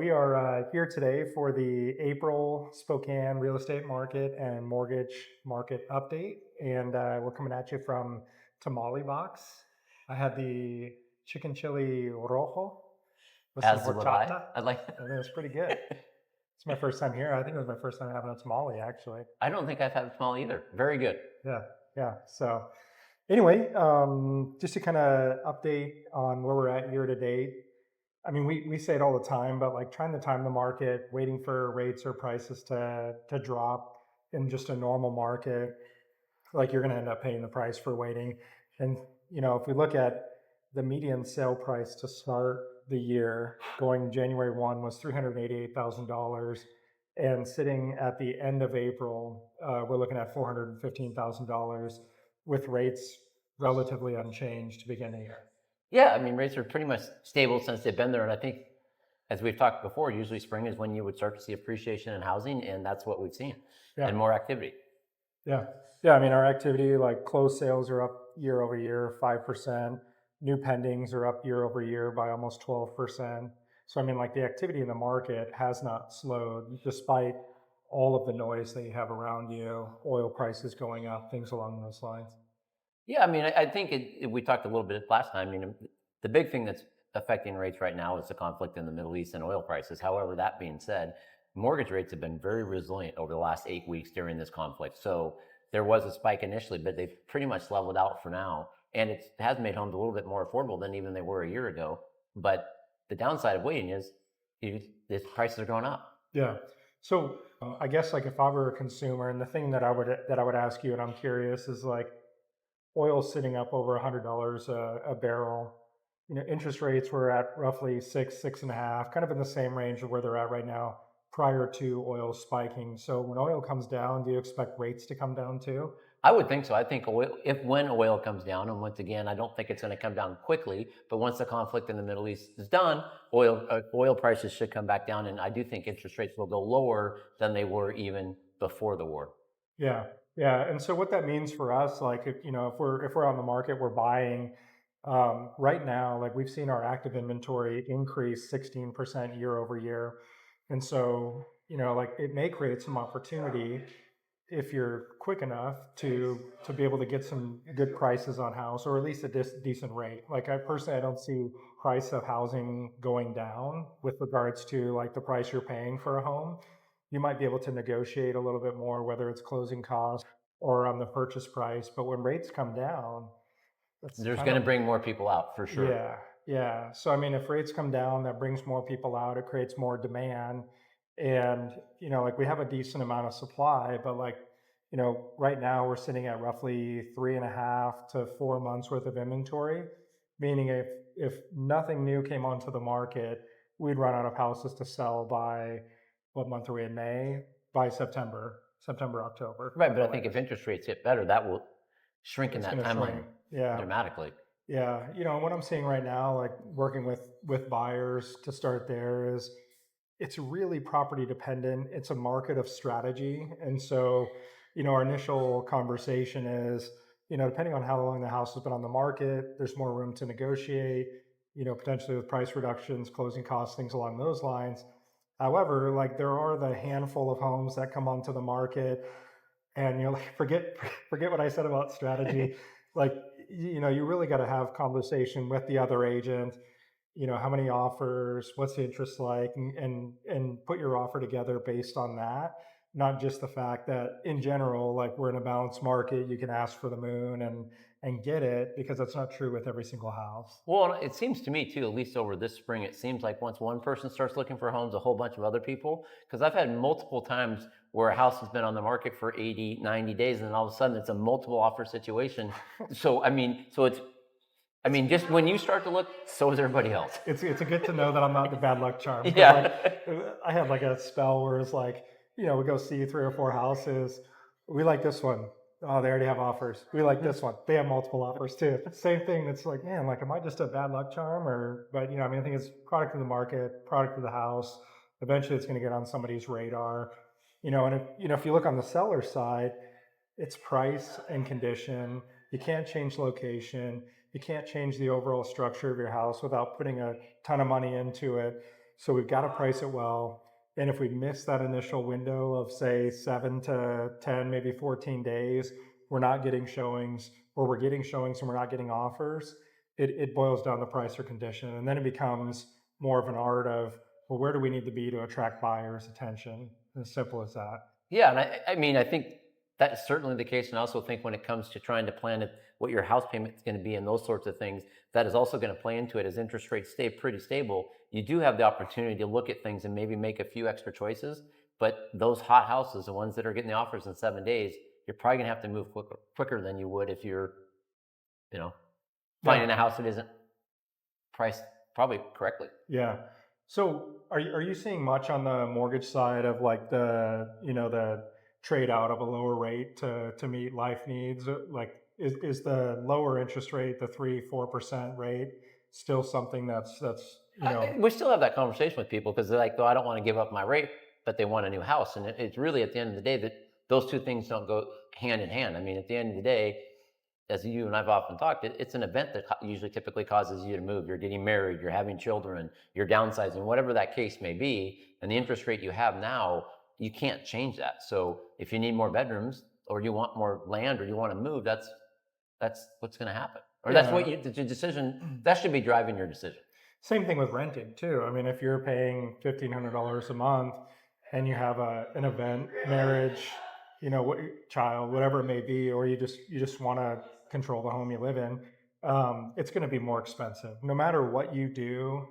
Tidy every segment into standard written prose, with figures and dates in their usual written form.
we are here today for the April Spokane real estate market and mortgage market update. And we're coming at you from Tamale Box. I had the chicken chili rojo with some As would I. horchata. I like. I think it's pretty good. It's my first time here. I think it was my first time having a tamale, actually. I don't think I've had small either. Very good. Yeah, yeah. So anyway, just to kind of update on where we're at year to date. I mean, we say it all the time, but like trying to time the market, waiting for rates or prices to drop in just a normal market, like you're going to end up paying the price for waiting. And if we look at the median sale price to start the year, going January 1 was $388,000, and sitting at the end of April, we're looking at $415,000 with rates relatively unchanged to begin the year. Yeah, I mean, rates are pretty much stable since they've been there. And I think, as we've talked before, usually spring is when you would start to see appreciation in housing, and that's what we've seen, and more activity. Yeah. Yeah. I mean, our activity, like closed sales are up year over year, 5%. New pendings are up year over year by almost 12%. So, I mean, like the activity in the market has not slowed despite all of the noise that you have around you, oil prices going up, things along those lines. Yeah, I mean, I think we talked a little bit last time. I mean, the big thing that's affecting rates right now is the conflict in the Middle East and oil prices. However, that being said, mortgage rates have been very resilient over the last 8 weeks during this conflict. So there was a spike initially, but they've pretty much leveled out for now. And it has made homes a little bit more affordable than even they were a year ago. But the downside of waiting is the prices are going up. Yeah. So I guess like if I were a consumer, and the thing that I would ask you, and I'm curious, is like oil sitting up over $100 a barrel. Interest rates were at roughly 6.5, kind of in the same range of where they're at right now prior to oil spiking. So when oil comes down, do you expect rates to come down too? I would think so. I think when oil comes down, and once again, I don't think it's going to come down quickly, but once the conflict in the Middle East is done, oil prices should come back down, and I do think interest rates will go lower than they were even before the war. Yeah, yeah. And so what that means for us, like if we're on the market, we're buying right now. Like we've seen our active inventory increase 16% year over year, and so like it may create some opportunity if you're quick enough to be able to get some good prices on house, or at least a decent rate. Like I personally, I don't see price of housing going down with regards to like the price you're paying for a home. You might be able to negotiate a little bit more, whether it's closing costs or on the purchase price. But when rates come down, that's There's kind going to of, bring more people out for sure. yeah, yeah. So I mean, if rates come down, that brings more people out. It creates more demand, and like we have a decent amount of supply, but like right now we're sitting at roughly 3.5 to 4 months worth of inventory. Meaning, if nothing new came onto the market, we'd run out of houses to sell by what month are we in? May? By September, October. Right, but I think if interest rates get better, that will shrink in It's that going to timeline shrink. Yeah. dramatically. Yeah, what I'm seeing right now, like working with buyers to start there, is it's really property dependent. It's a market of strategy, and so our initial conversation is, depending on how long the house has been on the market, there's more room to negotiate. Potentially with price reductions, closing costs, things along those lines. However, like there are the handful of homes that come onto the market, and like forget what I said about strategy. Like you really got to have conversation with the other agent. How many offers, what's the interest like, and put your offer together based on that, not just the fact that in general, like we're in a balanced market, you can ask for the moon and get it, because that's not true with every single house. Well, it seems to me too, at least over this spring, it seems like once one person starts looking for homes, a whole bunch of other people, because I've had multiple times where a house has been on the market for 80, 90 days, and then all of a sudden it's a multiple offer situation. So, just when you start to look, so is everybody else. It's a good to know that I'm not the bad luck charm. Yeah. Like, I had like a spell where it's like, we go see 3 or 4 houses. We like this one. Oh, they already have offers. We like this one. They have multiple offers too. Same thing. It's like, man, like, am I just a bad luck charm? But I think it's product of the market, product of the house. Eventually it's going to get on somebody's radar. And if you look on the seller side, it's price and condition. You can't change location. You can't change the overall structure of your house without putting a ton of money into it. So we've got to price it well. And if we miss that initial window of, say, 7 to 10, maybe 14 days, we're not getting showings, or we're getting showings and we're not getting offers, it boils down to price or condition. And then it becomes more of an art of, well, where do we need to be to attract buyers' attention? As simple as that. Yeah, and I mean, I think that's certainly the case. And I also think when it comes to trying to plan what your house payment is going to be and those sorts of things, that is also going to play into it. As interest rates stay pretty stable, you do have the opportunity to look at things and maybe make a few extra choices. But those hot houses, the ones that are getting the offers in 7 days, you're probably going to have to move quicker than you would if you're, you know, finding a house that isn't priced probably correctly. Yeah. So are you seeing much on the mortgage side of like the trade out of a lower rate to meet life needs? Like is the lower interest rate, the 3-4% rate, still something that's We still have that conversation with people because they're like, "Though I don't want to give up my rate," but they want a new house, and it's really at the end of the day that those two things don't go hand in hand. I mean, at the end of the day, as you and I've often talked, it's an event that usually typically causes you to move. You're getting married, you're having children, you're downsizing, whatever that case may be, and the interest rate you have now, you can't change that. So if you need more bedrooms, or you want more land, or you want to move, that's what's going to happen, or that's what the decision that should be driving your decision. Same thing with renting too. I mean, if you're paying $1,500 a month and you have an event, marriage, child, whatever it may be, or you just want to control the home you live in, it's going to be more expensive. No matter what you do,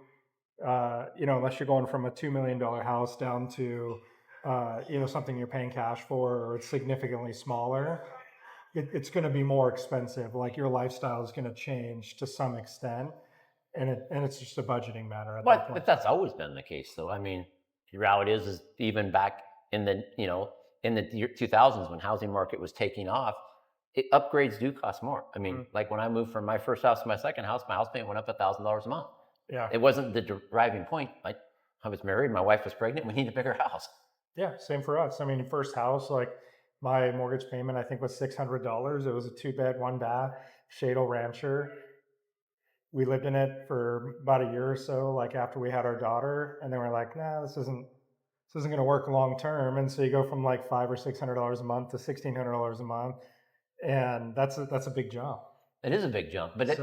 unless you're going from a $2 million house down to something you're paying cash for, or it's significantly smaller, it's going to be more expensive. Like your lifestyle is going to change to some extent, and it's just a budgeting matter at that point. But that's always been the case, though. I mean, the reality is even back in the in the year 2000s when housing market was taking off, upgrades do cost more. I mean, like when I moved from my first house to my second house, my house payment went up $1,000 a month. Yeah. It wasn't the driving point. I was married, my wife was pregnant, we need a bigger house. Yeah, same for us. I mean, first house, like my mortgage payment, I think was $600. It was a 2 bed, 1 bath, Shadle Rancher. We lived in it for about a year or so, like after we had our daughter, and then we're like, nah, this isn't going to work long term. And so you go from like $500 or $600 a month to $1,600 a month, and that's a big jump. It is a big jump, but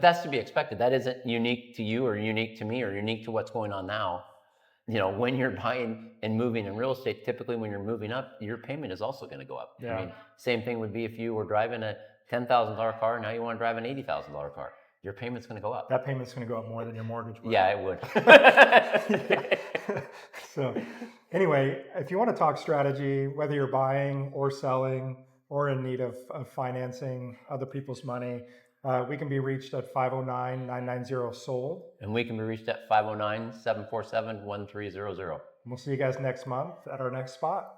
that's to be expected. That isn't unique to you or unique to me or unique to what's going on now. When you're buying and moving in real estate, typically when you're moving up, your payment is also going to go up. Yeah. I mean, same thing would be if you were driving a $10,000 car, now you want to drive an $80,000 car. Your payment's going to go up. That payment's going to go up more than your mortgage will. Yeah, it would. So anyway, if you want to talk strategy, whether you're buying or selling or in need of financing other people's money, we can be reached at 509-990-SOLD. And we can be reached at 509-747-1300. We'll see you guys next month at our next spot.